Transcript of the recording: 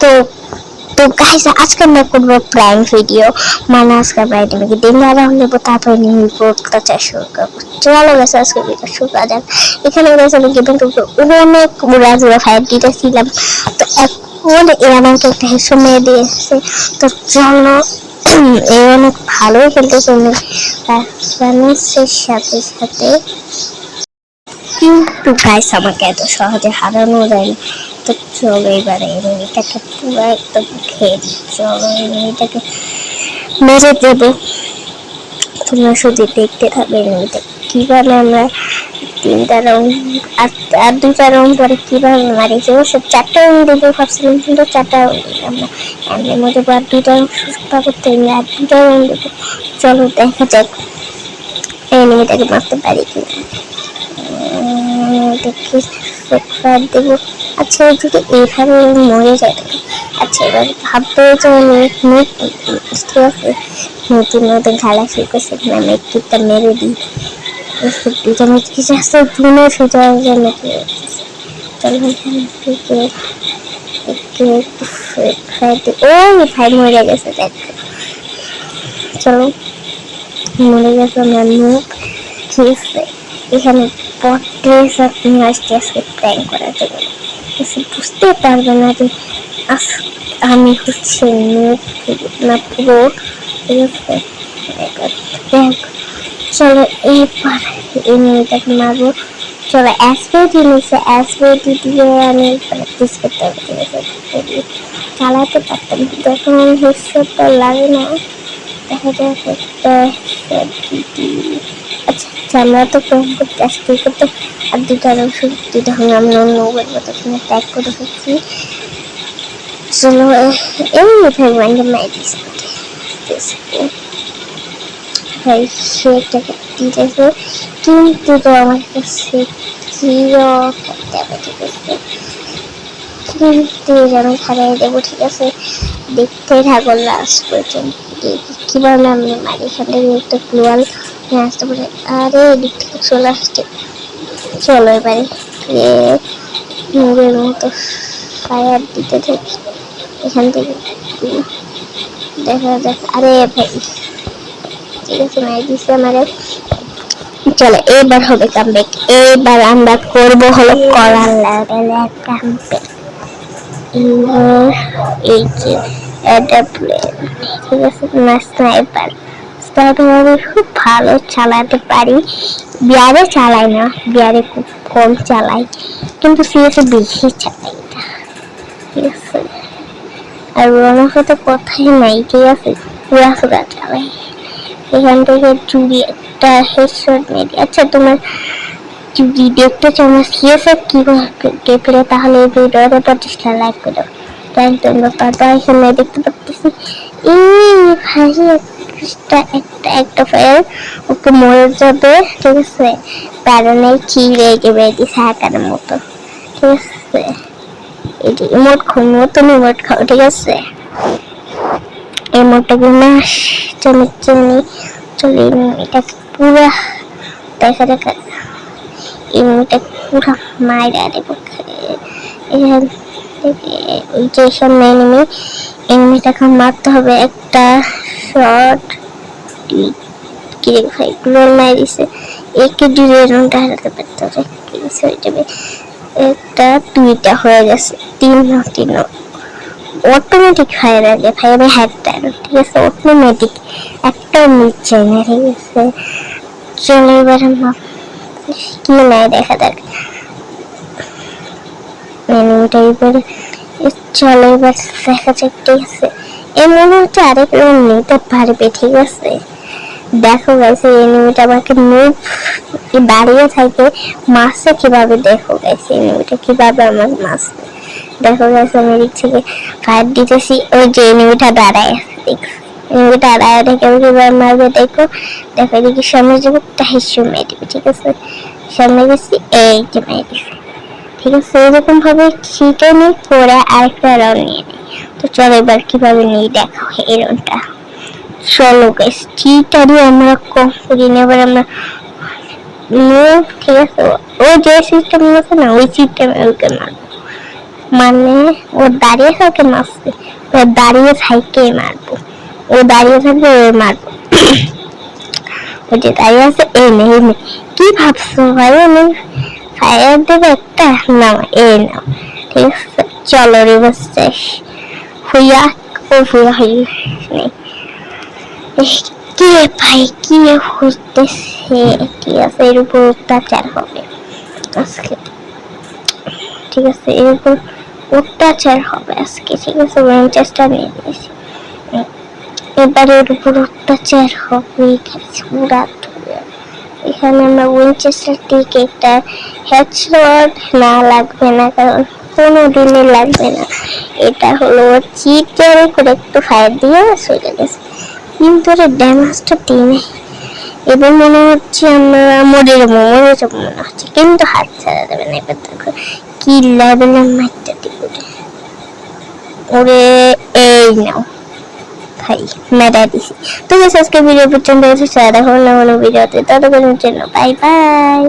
তো তো গাইস আজকে আমরা করবো প্র্যাঙ্ক ভিডিও। মানে আজকে আমরা এটাকে দিন আরাম নেবো, তারপরে নিয়ে প্রত্যাচার শুরু করবো। চলো গেছে আজকে ভিডিও শুরু করা যাক। এখানে গেছে আমি গেমিং অনেক উড়াজুড়া ফায়ার দিতেছিলাম, তো এখন এরা আমাকে একটা হেডশট মেরে দিয়েছে। তো চলো এই অনেক ভালোই খেলতেছে পারফরমেন্সের সাথে সাথে, কিন্তু গাইস আমাকে এত সহজে হারানো যায় না। তো চলো এবারে এটাকে পুরো একদম খেয়ে দিই। চলো এটাকে মেরে দেবো, তোমরা শুধু দেখতে থাকবে এটা কিভাবে আমরা তিনটা রাউন্ড আর দুটা রাউন্ড পরে কিভাবে মারিছে। ও সব চারটা রাউন্ড দেবো ভাবছিলাম, কিন্তু চারটা রাউন্ড দিলাম না। এর মধ্যে আর দুটা সুস্থ করতে গেলে আর দুটা রাউন্ড দেবো। চলো দেখা যাক এনিমিটাকে মারতে পারি কিনা। দেবো। আচ্ছা যদি এইভাবে মরে যায়, আচ্ছা এবার ভাবতে যে ঠিক আছে নতুন নতুন খেলা শুরু করছে, আমি একটুটা মেরে দিই। দুটা মেরে কিছু আসতে দুনো সুযোগ মেরে চলো এখান থেকে একটু ও ভাই মরে গেছে। দেখ চলো মরে গেছে আমার মুখ। ঠিক আছে এখানে পট্রেস নিয়ে আসতে আজকে প্র্যাঙ্ক করার জন্য। বুঝতে পারবে না যে আমি হচ্ছে না পুরো। ঠিক আছে চলো এইবার এই মেয়েটাকে মারবো। চলো অ্যাসপেটি নিচ্ছে, অ্যাসপেটি দিয়ে আমি প্র্যাকটিস করতে হবে। ঠিক আছে চালাতে পারতাম, কিন্তু এখন হেডশটটা লাগে না। দেখা যাক একটা আচ্ছা আমরা তো প্র্যাঙ্ক করতে আসতে করতে আর দুটা ওষুধ দুটা হলে আমরা অন্য মতো প্যাক করে ফেলছি। চলো এই ভগবানকে মাইরিস ভাই সে টাকা দিতেছে, কিন্তু তো আমার কাছে জিরো টাকা। ঠিক আছে কিন্তু আমি খারাই দেবো। ঠিক আছে দেখতে থাকো লাস্ট পর্যন্ত কিভাবে আমি মারি। এখান থেকে একটা গ্লোয়াল নিয়ে আসতে পারি। আরে এদিক থেকে চলে আসছে। চলো এবারে মুড়ের মতো ফায়ার দিতে থাকি এখান থেকে। দেখা যাক। আরে ভাই ঠিক আছে মারি দিচ্ছে আমারে। চলো এবার হবে কামব্যাক। এবার আমরা করবো হলো করার লেভেলের কামব্যাক। এই যে এটা প্লেন, ঠিক আছে না স্নাইপার। স্নাইপার আমি খুব ভালো চালাতে পারি, বিয়ারে চালাই না, বিয়ারে খুব কম চালাই, কিন্তু সিএসে বেশি চালাই। ঠিক আছে আর ওনার সাথে কথাই নাই। ঠিক আছে পুরা সুরা চালাই। এখান থেকে চুরি একটা হেডশট মেরে। আচ্ছা তোমার যদি দেখতে চাও না সিএসএ কি গেমপ্লে, তাহলে এই ভিডিওতে 25টা লাইক করো। তাই তোমরা পাতা এখানে দেখতে পাচ্ছি এই ভাই একটা ফায়ার ওকে মরে যাবে। ঠিক আছে কারণ এই চিড়ে গেবে সাকার মতো। ঠিক আছে এটি ইমোট খুঁজবো, তুমি ইমোট খাও। ঠিক আছে ইমোটটাকে মাস চলে চলে এটাকে পুরা দেখা দেখা ইমোটটা পুরা মাইরা দেবো। এখান থেকে ওই যে সামনে এনিমিটাকে মারতে হবে একটা শট। ভাই গ্লোর মাই দিছে, একে দুই রাউন্ড হারাতে পারতে হবে। হয়ে যাবে একটা দুইটা হয়ে গেছে তিন অটোমেটিক ফায়ার আগে ফায়ারে হ্যাকটা। ঠিক আছে অটোমেটিক একটা মিট চাই না। ঠিক আছে চলো এবার আমরা কি নাই দেখা যাক মেনুটা এবারে। চলো এবার দেখা যাক। ঠিক আছে এই মনে হচ্ছে আরেক রাউন্ড নিতে পারবে। ঠিক আছে দেখো গাইছে এনিমিটা আমাকে মুভ বাড়িয়ে থাকে মারছে কিভাবে। দেখো গাইছে এনিমিটা কিভাবে আমার মারছে। দেখো গাইছে আমি দিক থেকে ফায়ার দিতেছি, ওই যে এনিমিটা দাঁড়ায় এনিমিটা দাঁড়ায় থেকে কিভাবে মারবে। দেখো দেখো এদিকে সামনে যাবো একটা হেডশট মেরে দিবে। ঠিক আছে সামনে গেছি এই যে মেরে দিবে। ঠিক আছে এরকম ভাবে শিখে নিই পরে আরেকটা রাউন্ড নিয়ে নিই। তো চলো এবার কিভাবে নিই দেখো এই রাউন্ডটা। চলো গাইস চিটারি আমরা কম করি না, এবার আমরা ঠিক আছে ও যে সিস্টেম আছে না ওই সিস্টেমে ওকে মারবো। মানে ও দাঁড়িয়ে থাকে মারছে, ও দাঁড়িয়ে থাইকে মারবো, ও দাঁড়িয়ে থাকবে ওই মারবো। ও যে দাঁড়িয়ে আছে এই নে এই নে, কি ভাবছো ভাই আমি ফায়ার দেবে একটা, না এই নাও, ঠিক আছে চলো রিভার্স শেষ হুইয়া, ও হুইয়া হইয়া নেই। কে ভাই কি হইতেছে, ঠিক আছে এর উপর অত্যাচার হবে আজকে, ঠিক আছে এর উপর অত্যাচার হবে আজকে, ঠিক আছে উইনচেস্টার নিয়ে নিয়েছি, এবারে এর উপর অত্যাচার হবে পুরা। এখানে আমরা উইনচেস্টার থেকে একটা হেডশট না লাগবে না, কারণ কোনো দিনই লাগবে না, এটা হলো চিটারে করে একটু ফায়ার দিয়ে চলে গেছে, কিন্তু এর ড্যামেজটা দিই এবার মনে হচ্ছে আমরা মরে যাবো মনে হচ্ছে, কিন্তু হাত ছাড়া যাবে না। এবার দেখো কি লেভেলের মাইরটা দিব ওরে, এই নাও ভাই মেডা দিছি। তো আজকে ভিডিও পর্যন্ত দেখো না কোনো ভিডিওতে, ততক্ষণের জন্য বাই বাই।